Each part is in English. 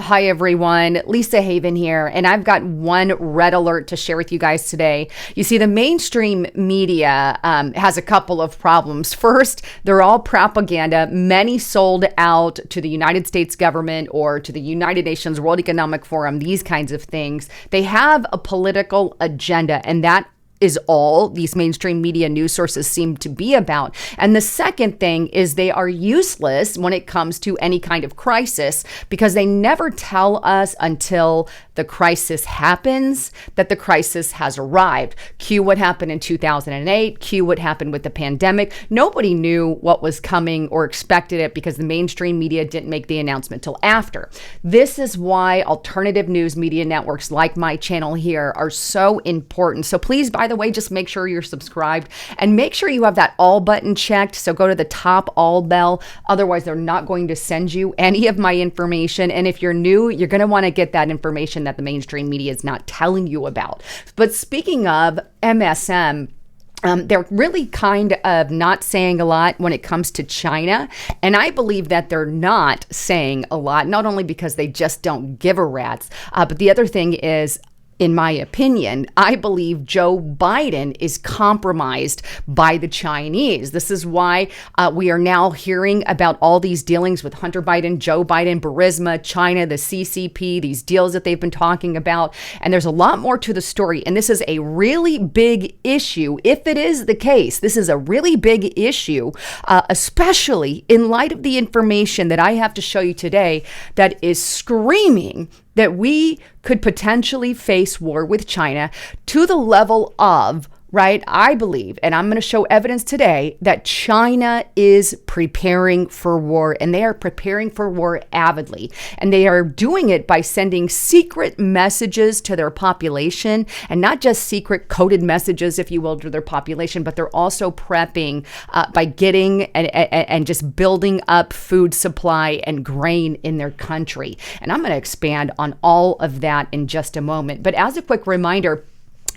Hi everyone, Lisa Haven here, and I've got one red alert to share with you guys today. You see, the mainstream media has a couple of problems. First, they're all propaganda, many sold out to the United States government or to the United Nations World Economic Forum, these kinds of things. They have a political agenda, and that is all these mainstream media news sources seem to be about. And the second thing is they are useless when it comes to any kind of crisis because they never tell us until the crisis happens that the crisis has arrived. Cue what happened in 2008, cue what happened with the pandemic. Nobody knew what was coming or expected it because the mainstream media didn't make the announcement till after. This is why alternative news media networks like my channel here are so important. So please, by the way, just make sure you're subscribed and make sure you have that all button checked. So go to the top all bell. Otherwise, they're not going to send you any of my information. And if you're new, you're going to want to get that information that the mainstream media is not telling you about. But speaking of MSM, they're really kind of not saying a lot when it comes to China. And I believe that they're not saying a lot, not only because they just don't give a rat's, but the other thing is, in my opinion, I believe Joe Biden is compromised by the Chinese. This is why we are now hearing about all these dealings with Hunter Biden, Joe Biden, Burisma, China, the CCP, these deals that they've been talking about. And there's a lot more to the story. And this is a really big issue. If it is the case, this is a really big issue, especially in light of the information that I have to show you today that is screaming that we could potentially face war with China to the level of, right, I believe, and I'm going to show evidence today that China is preparing for war, and they are preparing for war avidly. And they are doing it by sending secret messages to their population, and not just secret coded messages, if you will, to their population, but they're also prepping by getting and just building up food supply and grain in their country. And I'm going to expand on all of that in just a moment. But as a quick reminder,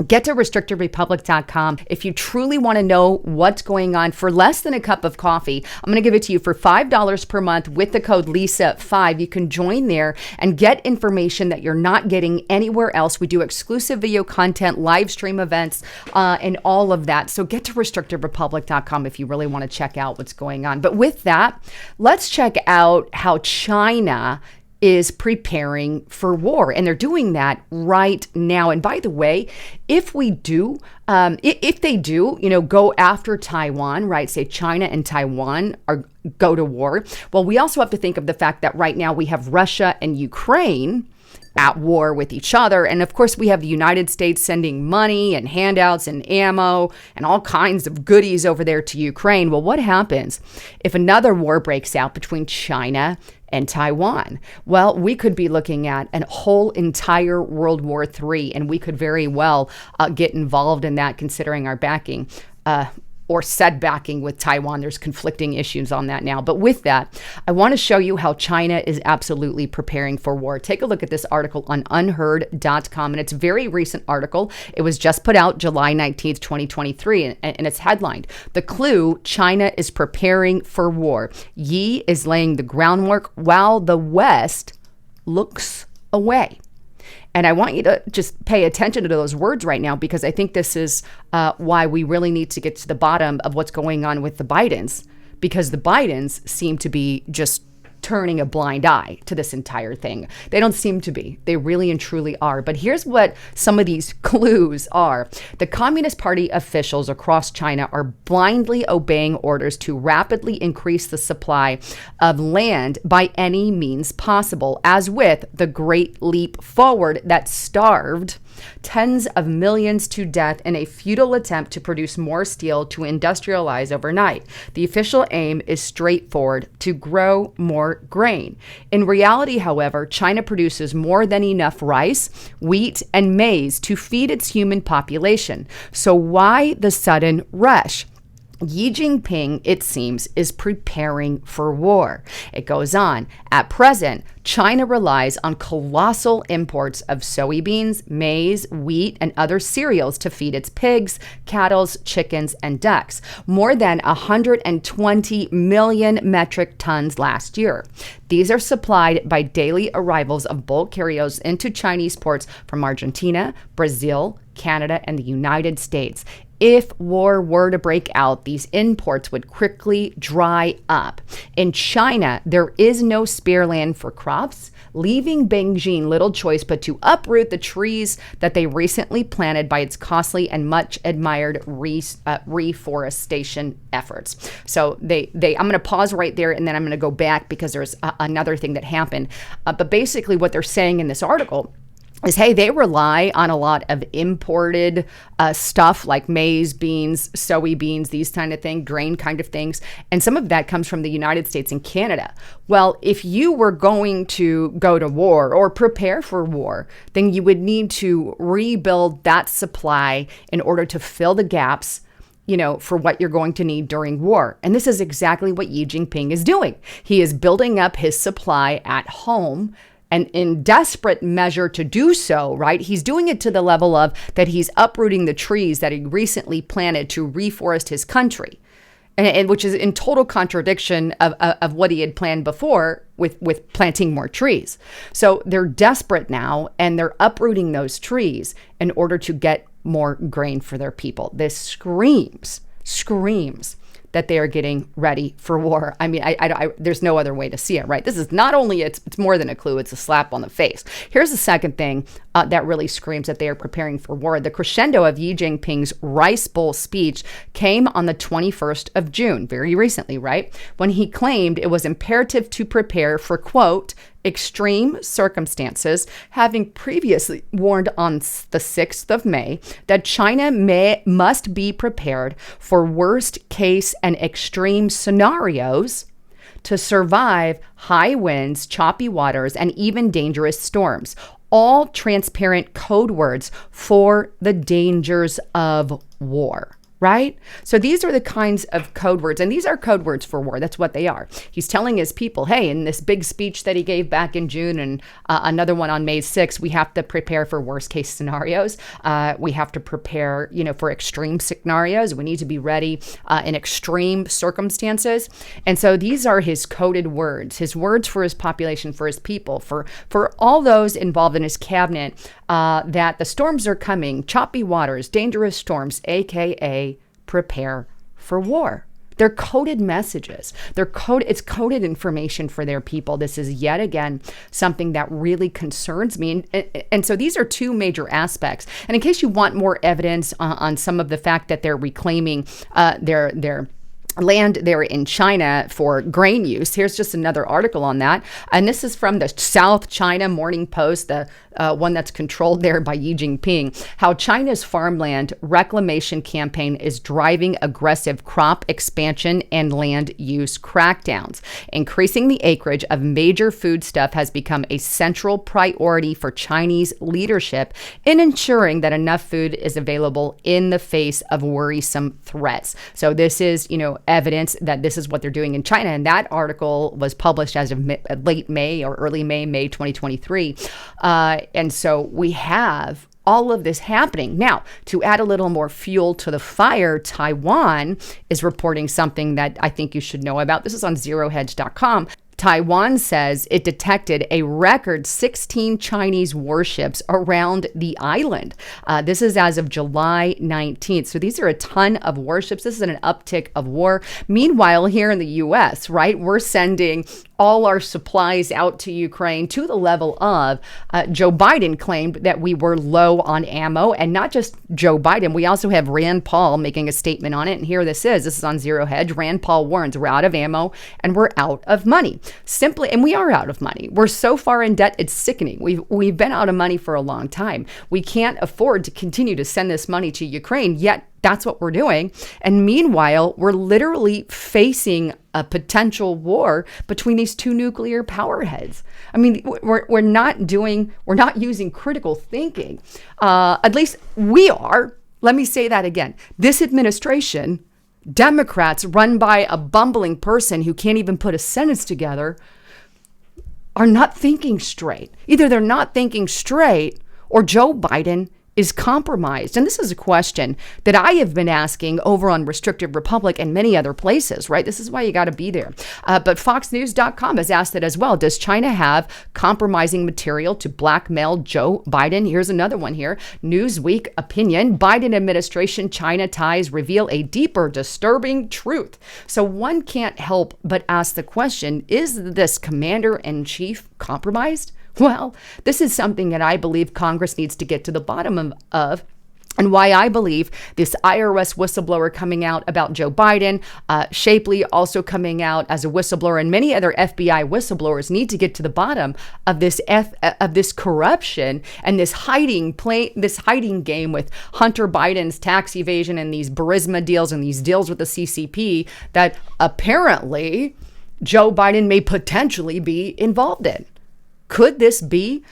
get to restrictedrepublic.com. If you truly want to know what's going on for less than a cup of coffee, I'm going to give it to you for $5 per month with the code LISA5. You can join there and get information that you're not getting anywhere else. We do exclusive video content, live stream events, and all of that. So get to restrictedrepublic.com if you really want to check out what's going on. But with that, let's check out how China is preparing for war. And they're doing that right now. And by the way, if they do, go after Taiwan, right, say China and Taiwan go to war, well, we also have to think of the fact that right now we have Russia and Ukraine at war with each other. And of course, we have the United States sending money and handouts and ammo and all kinds of goodies over there to Ukraine. Well, what happens if another war breaks out between China and Taiwan? Well, we could be looking at a whole entire World War III, and we could very well get involved in that considering our backing. Or said backing with Taiwan. There's conflicting issues on that now. But with that, I want to show you how China is absolutely preparing for war. Take a look at this article on unheard.com, and it's a very recent article. It was just put out July 19th, 2023, and it's headlined, "The Clue, China is Preparing for War. Yi is laying the groundwork while the West looks away." And I want you to just pay attention to those words right now, because I think this is why we really need to get to the bottom of what's going on with the Bidens, because the Bidens seem to be just turning a blind eye to this entire thing. They don't seem to be. They really and truly are. But here's what some of these clues are. The Communist Party officials across China are blindly obeying orders to rapidly increase the supply of land by any means possible, as with the Great Leap Forward that starved tens of millions to death in a futile attempt to produce more steel to industrialize overnight. The official aim is straightforward: to grow more grain. In reality, however, China produces more than enough rice, wheat, and maize to feed its human population. So why the sudden rush? Xi Jinping, it seems, is preparing for war. It goes on. At present, China relies on colossal imports of soybeans, maize, wheat, and other cereals to feed its pigs, cattle, chickens, and ducks. More than 120 million metric tons last year. These are supplied by daily arrivals of bulk carriers into Chinese ports from Argentina, Brazil, Canada, and the United States. If war were to break out, these imports would quickly dry up. In China, there is no spare land for crops, leaving Beijing little choice but to uproot the trees that they recently planted by its costly and much admired reforestation efforts. So I'm going to pause right there, and then I'm going to go back because there's another thing that happened. But basically what they're saying in this article is, hey, they rely on a lot of imported stuff like maize, beans, soybeans, these kind of things, grain kind of things. And some of that comes from the United States and Canada. Well, if you were going to go to war or prepare for war, then you would need to rebuild that supply in order to fill the gaps, for what you're going to need during war. And this is exactly what Xi Jinping is doing. He is building up his supply at home. And in desperate measure to do so, right, he's doing it to the level of that he's uprooting the trees that he recently planted to reforest his country, and which is in total contradiction of what he had planned before with planting more trees. So they're desperate now, and they're uprooting those trees in order to get more grain for their people. This screams that they are getting ready for war. I mean, there's no other way to see it, right? This is not only, it's more than a clue, it's a slap on the face. Here's the second thing that really screams that they are preparing for war. The crescendo of Xi Jinping's Rice Bowl speech came on the 21st of June, very recently, right? When he claimed it was imperative to prepare for, quote, extreme circumstances, having previously warned on the 6th of May that China must be prepared for worst case and extreme scenarios to survive high winds, choppy waters, and even dangerous storms. All transparent code words for the dangers of war. Right? So these are the kinds of code words, and these are code words for war. That's what they are. He's telling his people, hey, in this big speech that he gave back in June and another one on May 6th, we have to prepare for worst case scenarios. We have to prepare, for extreme scenarios. We need to be ready in extreme circumstances. And so these are his coded words, his words for his population, for his people, for all those involved in his cabinet, that the storms are coming, choppy waters, dangerous storms, AKA prepare for war. They're coded messages. It's coded information for their people. This is yet again something that really concerns me. And so these are two major aspects. And in case you want more evidence on some of the fact that they're reclaiming their land there in China for grain use, here's just another article on that. And this is from the South China Morning Post, the one that's controlled there by Xi Jinping. How China's farmland reclamation campaign is driving aggressive crop expansion and land use crackdowns. Increasing the acreage of major foodstuff has become a central priority for Chinese leadership in ensuring that enough food is available in the face of worrisome threats. So this is, evidence that this is what they're doing in China. And that article was published as of late May or early May 2023. And so we have all of this happening. Now, to add a little more fuel to the fire, Taiwan is reporting something that I think you should know about. This is on zerohedge.com. Taiwan says it detected a record 16 Chinese warships around the island. This is as of July 19th. So these are a ton of warships. This is an uptick of war. Meanwhile, here in the U.S., right, we're sending all our supplies out to Ukraine to the level of Joe Biden claimed that we were low on ammo. And not just Joe Biden, we also have Rand Paul making a statement on it. And here this is on Zero Hedge. Rand Paul warns we're out of ammo and we're out of money. Simply, and we are out of money. We're so far in debt, it's sickening. We've been out of money for a long time. We can't afford to continue to send this money to Ukraine, yet that's what we're doing. And meanwhile, we're literally facing a potential war between these two nuclear power heads. I mean, we're not using critical thinking. At least we are. Let me say that again. This administration Democrats run by a bumbling person who can't even put a sentence together are not thinking straight. Either they're not thinking straight or Joe Biden is compromised. And this is a question that I have been asking over on Restricted Republic and many other places, right? This is why you got to be there. But FoxNews.com has asked it as well. Does China have compromising material to blackmail Joe Biden? Here's another one here. Newsweek opinion. Biden administration China ties reveal a deeper, disturbing truth. So one can't help but ask the question, is this commander-in-chief compromised? Well, this is something that I believe Congress needs to get to the bottom of, and why I believe this IRS whistleblower coming out about Joe Biden, Shapley also coming out as a whistleblower, and many other FBI whistleblowers need to get to the bottom of this corruption and this hiding game with Hunter Biden's tax evasion and these Burisma deals and these deals with the CCP that apparently Joe Biden may potentially be involved in. Could this be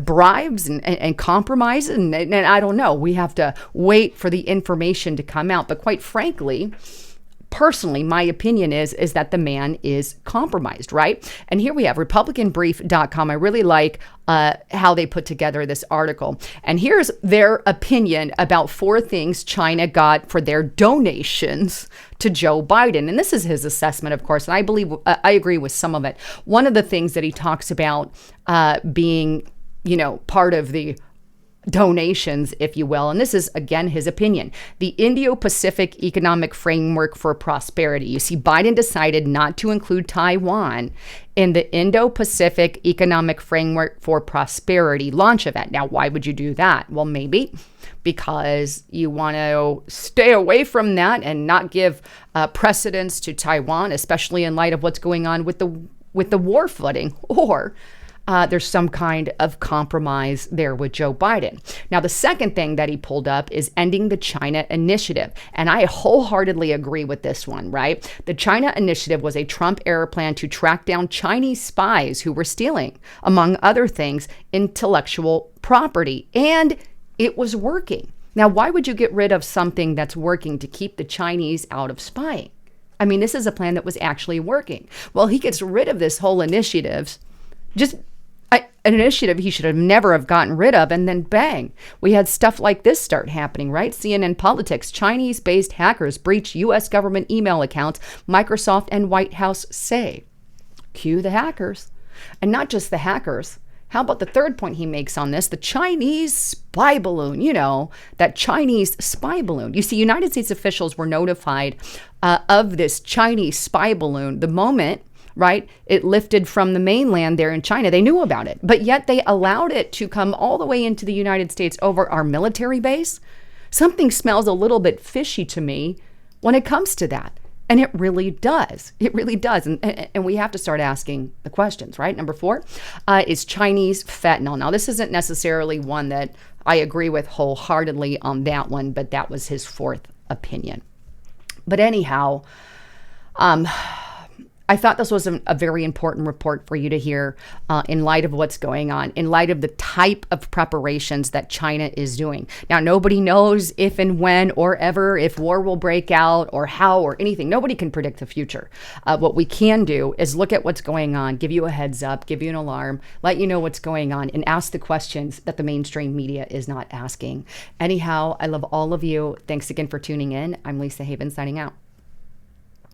bribes and compromise? And I don't know. We have to wait for the information to come out. But quite frankly, personally, my opinion is that the man is compromised, right? And here we have RepublicanBrief.com. I really like how they put together this article. And here's their opinion about 4 things China got for their donations to Joe Biden. And this is his assessment, of course, and I believe I agree with some of it. One of the things that he talks about being, part of the donations, if you will. And this is, again, his opinion. The Indo-Pacific Economic Framework for Prosperity. You see, Biden decided not to include Taiwan in the Indo-Pacific Economic Framework for Prosperity launch event. Now, why would you do that? Well, maybe because you want to stay away from that and not give precedence to Taiwan, especially in light of what's going on with the war footing, or there's some kind of compromise there with Joe Biden. Now, the second thing that he pulled up is ending the China Initiative. And I wholeheartedly agree with this one, right? The China Initiative was a Trump-era plan to track down Chinese spies who were stealing, among other things, intellectual property. And it was working. Now, why would you get rid of something that's working to keep the Chinese out of spying? I mean, this is a plan that was actually working. Well, he gets rid of this whole initiative, an initiative he should have never have gotten rid of, and then bang, we had stuff like this start happening, right? CNN Politics, Chinese-based hackers breach U.S. government email accounts, Microsoft and White House say. Cue the hackers. And not just the hackers. How about the third point he makes on this? The Chinese spy balloon, that Chinese spy balloon. You see, United States officials were notified of this Chinese spy balloon the moment, right, it lifted from the mainland there in China. They knew about it, but yet they allowed it to come all the way into the United States over our military base. Something smells a little bit fishy to me when it comes to that. And it really does. It really does. And we have to start asking the questions, right? Number 4 is Chinese fentanyl. Now, this isn't necessarily one that I agree with wholeheartedly on that one, but that was his 4th opinion. But anyhow, I thought this was a very important report for you to hear in light of what's going on, in light of the type of preparations that China is doing. Now, nobody knows if and when or ever if war will break out or how or anything. Nobody can predict the future. What we can do is look at what's going on, give you a heads up, give you an alarm, let you know what's going on, and ask the questions that the mainstream media is not asking. Anyhow, I love all of you. Thanks again for tuning in. I'm Lisa Haven signing out.